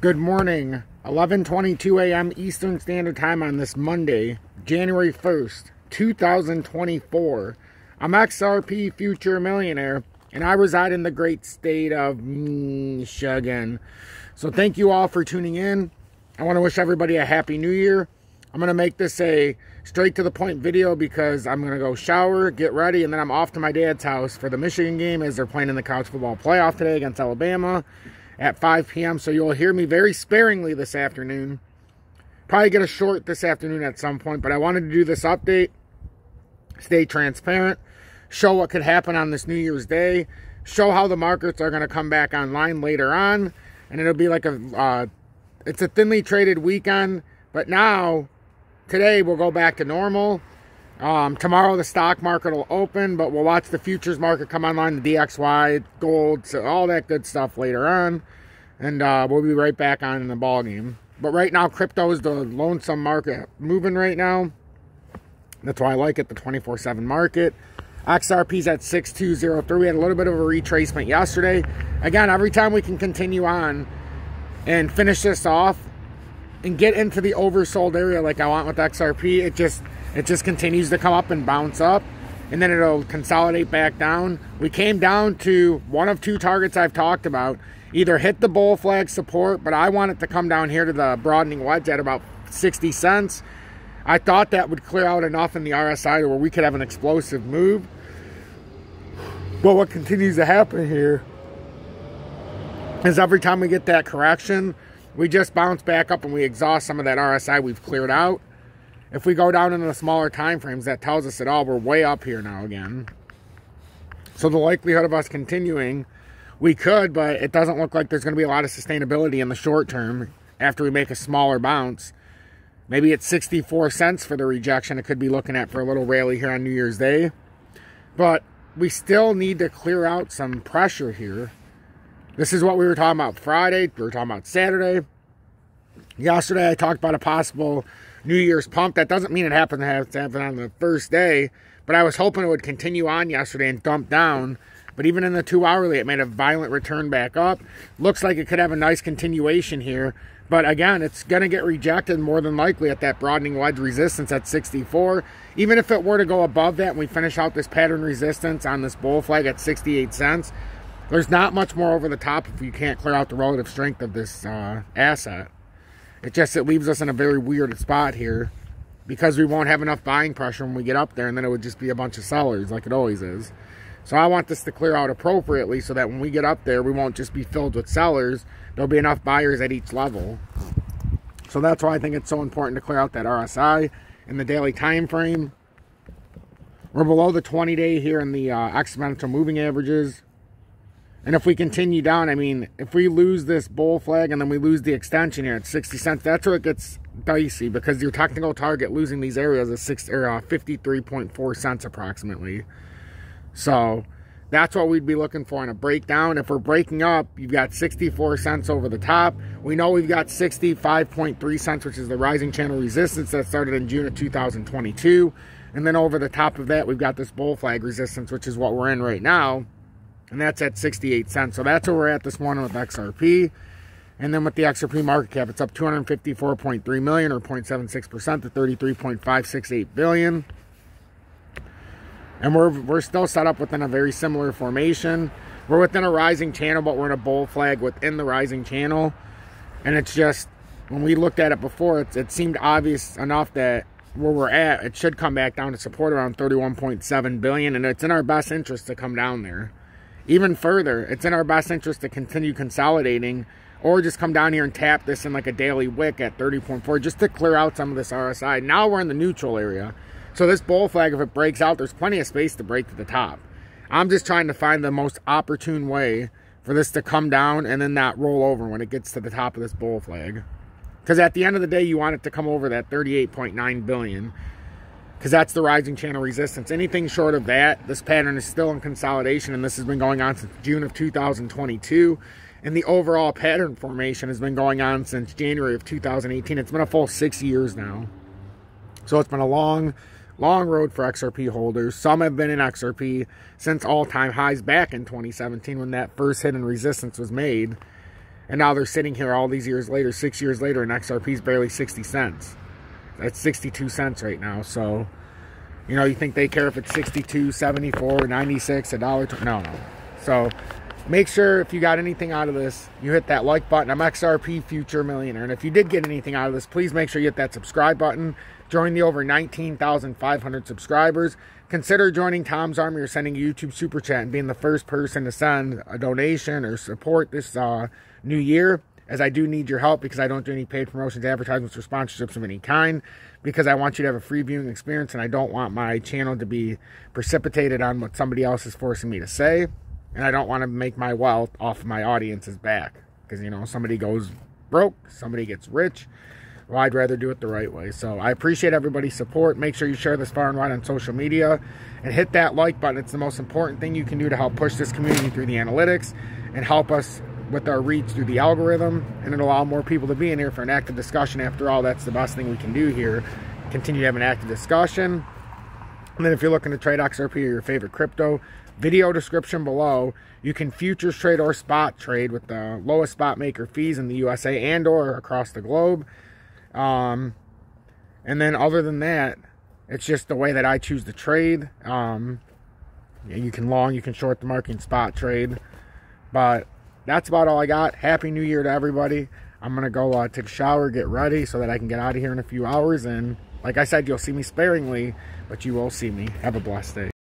Good morning, 11:22 a.m. Eastern Standard Time on this Monday, January 1st, 2024. I'm XRP Future Millionaire, and I reside in the great state of Michigan. So thank you all for tuning in. I want to wish everybody a Happy New Year. I'm going to make this a straight-to-the-point video because I'm going to go shower, get ready, and then I'm off to my dad's house for the Michigan game as they're playing in the college football playoff today against Alabama at 5 p.m. So you'll hear me very sparingly this afternoon. Probably get a short this afternoon at some point, but I wanted to do this update, stay transparent, show what could happen on this New Year's Day, show how the markets are going to come back online later on, and it'll be like it's a thinly traded weekend, but now, today we'll go back to normal. Tomorrow the stock market will open, but we'll watch the futures market come online, the DXY, gold, so all that good stuff later on. And we'll be right back on in the ball game. But right now, crypto is the lonesome market moving right now. That's why I like it, the 24/7 market. XRP's at 6203. We had a little bit of a retracement yesterday. Again, every time we can continue on and finish this off and get into the oversold area like I want with XRP, it just continues to come up and bounce up, and then it'll consolidate back down. We came down to one of two targets I've talked about. Either hit the bull flag support, but I want it to come down here to the broadening wedge at about 60 cents. I thought that would clear out enough in the RSI where we could have an explosive move. But what continues to happen here is every time we get that correction, we just bounce back up and we exhaust some of that RSI we've cleared out. If we go down into the smaller time frames, that tells us that, oh, we're way up here now again. So the likelihood of us continuing, we could, but it doesn't look like there's going to be a lot of sustainability in the short term after we make a smaller bounce. Maybe it's 64 cents for the rejection it could be looking at for a little rally here on New Year's Day. But we still need to clear out some pressure here. This is what we were talking about Friday. We were talking about Saturday. Yesterday I talked about a possible New Year's pump. That doesn't mean it happened to happen on the first day, but I was hoping it would continue on yesterday and dump down. But even in the 2-hourly, it made a violent return back up. Looks like it could have a nice continuation here. But again, it's going to get rejected more than likely at that broadening wedge resistance at 64. Even if it were to go above that and we finish out this pattern resistance on this bull flag at 68 cents, there's not much more over the top if you can't clear out the relative strength of this asset. It leaves us in a very weird spot here because we won't have enough buying pressure when we get up there, and then it would just be a bunch of sellers like it always is. So I want this to clear out appropriately so that when we get up there, we won't just be filled with sellers. There'll be enough buyers at each level. So that's why I think it's so important to clear out that RSI in the daily time frame. We're below the 20-day here in the exponential moving averages. And if we continue down, I mean, if we lose this bull flag and then we lose the extension here at 60 cents, that's where it gets dicey because your technical target losing these areas is 53.4 cents approximately. So that's what we'd be looking for in a breakdown. If we're breaking up, you've got 64 cents over the top. We know we've got 65.3 cents, which is the rising channel resistance that started in June of 2022. And then over the top of that, we've got this bull flag resistance, which is what we're in right now. And that's at 68 cents. So that's where we're at this morning with XRP. And then with the XRP market cap, it's up 254.3 million or 0.76% to 33.568 billion. And we're still set up within a very similar formation. We're within a rising channel, but we're in a bull flag within the rising channel. And it's just, when we looked at it before, it seemed obvious enough that where we're at, it should come back down to support around 31.7 billion. And it's in our best interest to come down there. Even further, it's in our best interest to continue consolidating or just come down here and tap this in like a daily wick at 30.4 just to clear out some of this RSI. Now we're in the neutral area. So this bull flag, if it breaks out, there's plenty of space to break to the top. I'm just trying to find the most opportune way for this to come down and then not roll over when it gets to the top of this bull flag. Because at the end of the day, you want it to come over that 38.9 billion. Because that's the rising channel resistance. Anything short of that, this pattern is still in consolidation, and this has been going on since June of 2022. And the overall pattern formation has been going on since January of 2018. It's been a full 6 years now. So it's been a long road for XRP holders. Some have been in XRP since all-time highs back in 2017 when that first hidden resistance was made. And now they're sitting here all these years later, 6 years later, and XRP is barely 60 cents. That's 62 cents right now. So, you know, you think they care if it's 62, 74, 96, $1? No. So, make sure if you got anything out of this, you hit that like button. I'm XRP Future Millionaire. And if you did get anything out of this, please make sure you hit that subscribe button. Join the over 19,500 subscribers. Consider joining Tom's Army or sending a YouTube Super Chat and being the first person to send a donation or support this new year, as I do need your help because I don't do any paid promotions, advertisements, or sponsorships of any kind, because I want you to have a free viewing experience, and I don't want my channel to be precipitated on what somebody else is forcing me to say, and I don't want to make my wealth off of my audience's back, because, you know, somebody goes broke, somebody gets rich. Well, I'd rather do it the right way. So I appreciate everybody's support. Make sure you share this far and wide on social media and hit that like button. It's the most important thing you can do to help push this community through the analytics and help us with our reach through the algorithm, and it'll allow more people to be in here for an active discussion. After all, that's the best thing we can do here. Continue to have an active discussion. And then if you're looking to trade XRP or your favorite crypto, video description below. You can futures trade or spot trade with the lowest spot maker fees in the USA and or across the globe. And then other than that, it's just the way that I choose to trade. You can long, you can short the market and spot trade. But that's about all I got. Happy New Year to everybody. I'm going to go take a shower, get ready so that I can get out of here in a few hours. And like I said, you'll see me sparingly, but you will see me. Have a blessed day.